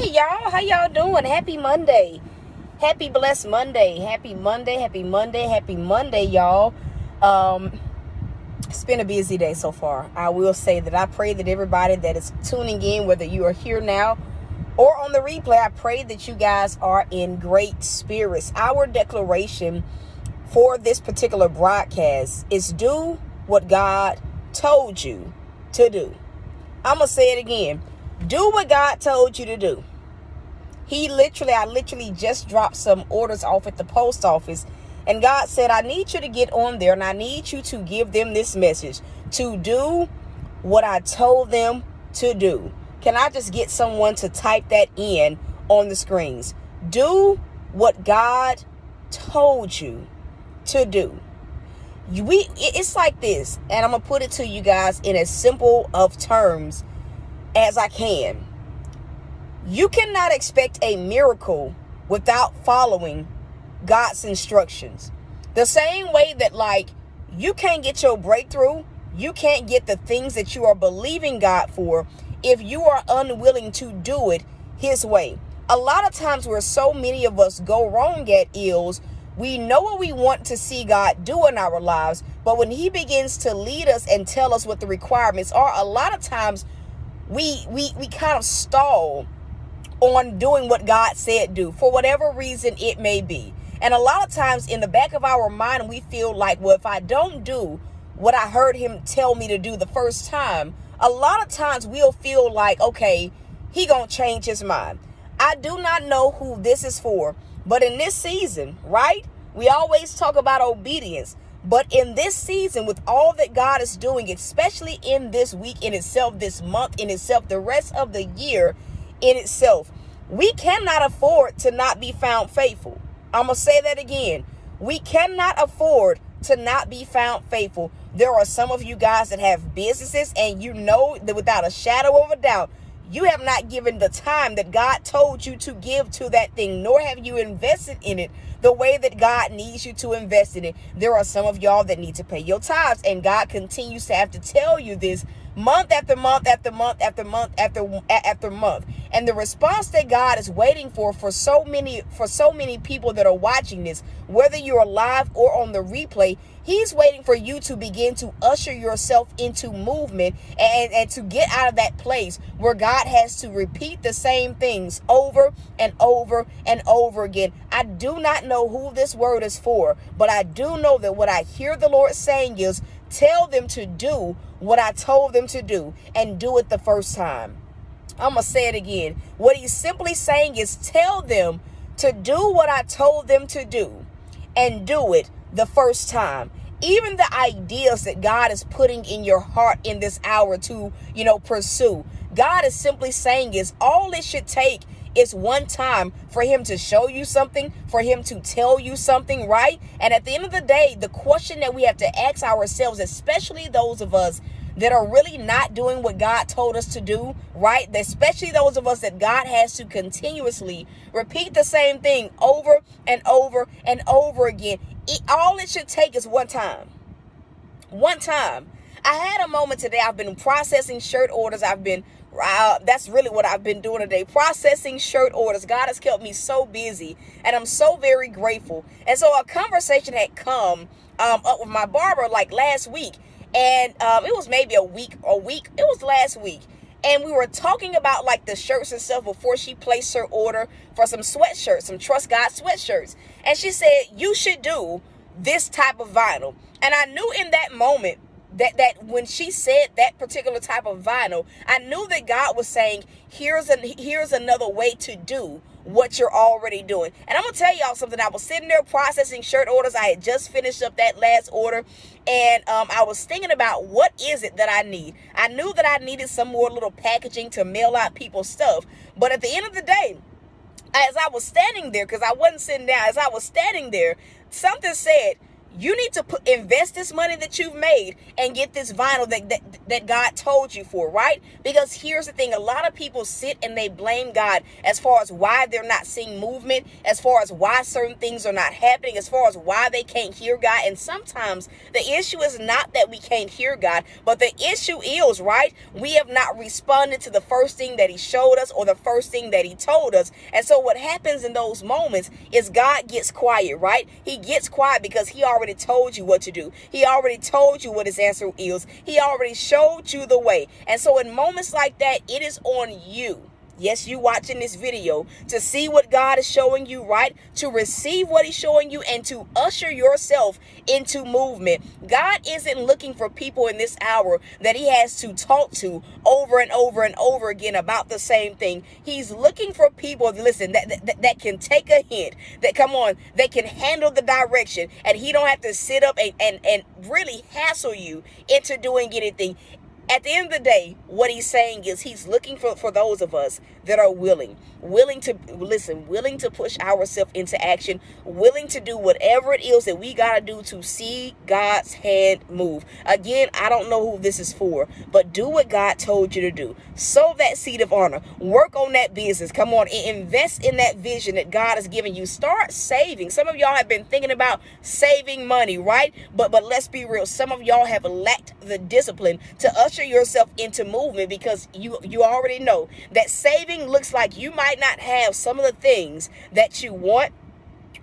Hey y'all, how y'all doing? Happy Monday. Happy blessed Monday. Happy Monday, happy Monday, happy Monday, y'all. It's been a busy day so far. I will say that I pray that everybody that is tuning in, whether you are here now or on the replay, I pray that you guys are in great spirits. Our declaration for this particular broadcast is do what God told you to do. I'm going to say it again. Do what God told you to do. I literally just dropped some orders off at the post office, and God said, I need you to get on there and I need you to give them this message to do what I told them to do. Can I just get someone to type that in on the screens? Do what God told you to do. It's like this, and I'm going to put it to you guys in as simple of terms as I can. You cannot expect a miracle without following God's instructions. The same way that you can't get your breakthrough, you can't get the things that you are believing God for if you are unwilling to do it His way. A lot of times where so many of us go wrong at is we know what we want to see God do in our lives, but when He begins to lead us and tell us what the requirements are, a lot of times we kind of stall on doing what God said do for whatever reason it may be. And a lot of times in the back of our mind, we feel like, well, if I don't do what I heard Him tell me to do the first time, a lot of times we'll feel like, okay, He gonna change His mind. I do not know who this is for, but in this season, right? We always talk about obedience. But in this season, with all that God is doing, especially in this week in itself, this month in itself, the rest of the year in itself, we cannot afford to not be found faithful. I'm going to say that again. We cannot afford to not be found faithful. There are some of you guys that have businesses, and you know that without a shadow of a doubt, you have not given the time that God told you to give to that thing, nor have you invested in it the way that God needs you to invest in it. There are some of y'all that need to pay your tithes, and God continues to have to tell you this month after month after month after month after month. And the response that God is waiting for so many people that are watching this, whether you're live or on the replay, He's waiting for you to begin to usher yourself into movement and to get out of that place where God has to repeat the same things over and over and over again. I do not know who this word is for, but I do know that what I hear the Lord saying is, tell them to do what I told them to do, and do it the first time. I'm going to say it again. What He's simply saying is, tell them to do what I told them to do, and do it the first time. Even the ideas that God is putting in your heart in this hour to, pursue, God is simply saying is all it should take is one time for Him to show you something, for Him to tell you something, right? And at the end of the day, the question that we have to ask ourselves, especially those of us that are really not doing what God told us to do, right? Especially those of us that God has to continuously repeat the same thing over and over and over again. All it should take is one time. One time. I had a moment today. I've been processing shirt orders. That's really what I've been doing today. Processing shirt orders. God has kept me so busy, and I'm so very grateful. And so a conversation had come up with my barber last week. And it was maybe a week. It was last week. And we were talking about the shirts and stuff before she placed her order for some sweatshirts, some Trust God sweatshirts. And she said, you should do this type of vinyl. And I knew in that moment that when she said that particular type of vinyl, I knew that God was saying, here's another way to do what you're already doing. And I'm going to tell y'all something. I was sitting there processing shirt orders. I had just finished up that last order. And I was thinking about what is it that I need. I knew that I needed some more little packaging to mail out people's stuff. But at the end of the day, as I was standing there, because I wasn't sitting down, as I was standing there, something said, You need to invest this money that you've made and get this vinyl that God told you for, right? Because here's the thing. A lot of people sit and they blame God as far as why they're not seeing movement, as far as why certain things are not happening, as far as why they can't hear God. And sometimes the issue is not that we can't hear God, but the issue is, right, we have not responded to the first thing that he showed us or the first thing that he told us. And so what happens in those moments is God gets quiet, right? He gets quiet because he already told you what to do. He already told you what his answer is. He already showed you the way. And so in moments like that, it is on you. Yes, you watching this video to see what God is showing you, right? To receive what he's showing you and to usher yourself into movement. God isn't looking for people in this hour that he has to talk to over and over and over again about the same thing. He's looking for people, listen, that can take a hint, that they can handle the direction, and he don't have to sit up and really hassle you into doing anything. At the end of the day, what he's saying is he's looking for those of us that are willing to push ourselves into action, willing to do whatever it is that we got to do to see God's hand move. Again, I don't know who this is for, but do what God told you to do. Sow that seed of honor. Work on that business. Come on, invest in that vision that God has given you. Start saving. Some of y'all have been thinking about saving money, right? But let's be real. Some of y'all have lacked the discipline to usher yourself into movement because you already know that saving looks like you might not have some of the things that you want,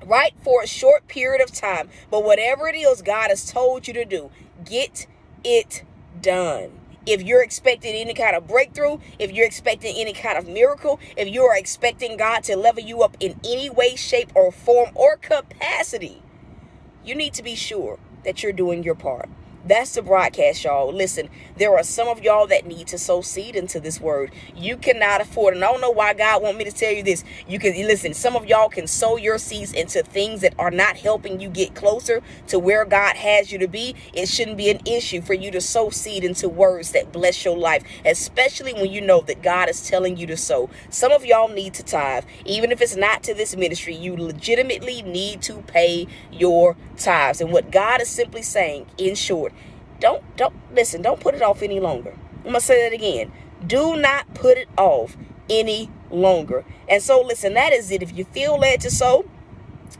right, for a short period of time. But whatever it is God has told you to do, get it done. If you're expecting any kind of breakthrough, if you're expecting any kind of miracle, if you are expecting God to level you up in any way, shape, or form or capacity, you need to be sure that you're doing your part. That's the broadcast, y'all. Listen, there are some of y'all that need to sow seed into this word. You cannot afford, and I don't know why God want me to tell you this. You can listen. Some of y'all can sow your seeds into things that are not helping you get closer to where God has you to be. It shouldn't be an issue for you to sow seed into words that bless your life, especially when you know that God is telling you to sow. Some of y'all need to tithe. Even if it's not to this ministry, you legitimately need to pay your tithes. And what God is simply saying, in short, don't put it off any longer. I'm going to say that again. Do not put it off any longer. And so listen, that is it. If you feel led to sow,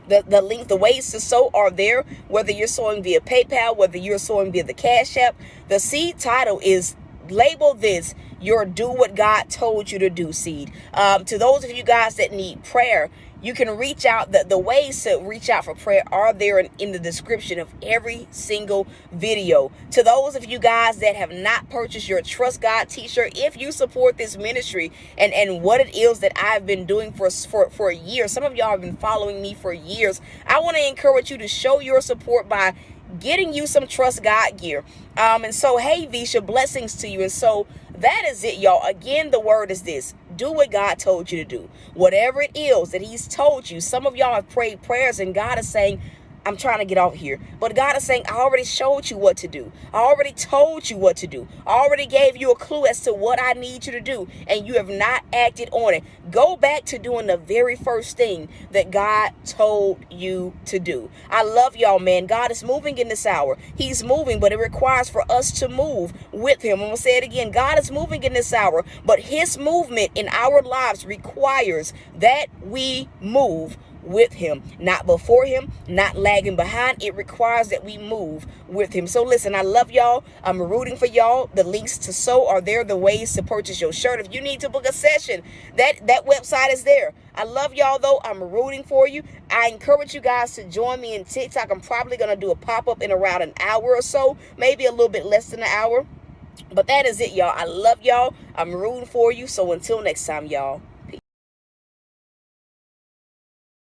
the link, the ways to sow are there, whether you're sowing via PayPal, whether you're sowing via the Cash App. The seed title is label this your do what God told you to do seed. To those of you guys that need prayer, you can reach out. The ways to reach out for prayer are there in the description of every single video. To those of you guys that have not purchased your Trust God t-shirt, if you support this ministry and what it is that I've been doing for years, some of y'all have been following me for years, I want to encourage you to show your support by getting you some Trust God gear. And so, hey, Visha, blessings to you. And so that is it, y'all. Again, the word is this. Do what God told you to do. Whatever it is that he's told you. Some of y'all have prayed prayers and God is saying, I'm trying to get out here. But God is saying, I already showed you what to do. I already told you what to do. I already gave you a clue as to what I need you to do. And you have not acted on it. Go back to doing the very first thing that God told you to do. I love y'all, man. God is moving in this hour. He's moving, but it requires for us to move with him. I'm going to say it again. God is moving in this hour, but his movement in our lives requires that we move with him, not before him, not lagging behind. It requires that we move with him. So listen, I love y'all. I'm rooting for y'all. The links to sow are there. The ways to purchase your shirt. If you need to book a session, that website is there. I love y'all though. I'm rooting for you. I encourage you guys to join me in TikTok. I'm probably going to do a pop-up in around an hour or so, maybe a little bit less than an hour. But that is it, y'all. I love y'all. I'm rooting for you. So until next time, y'all.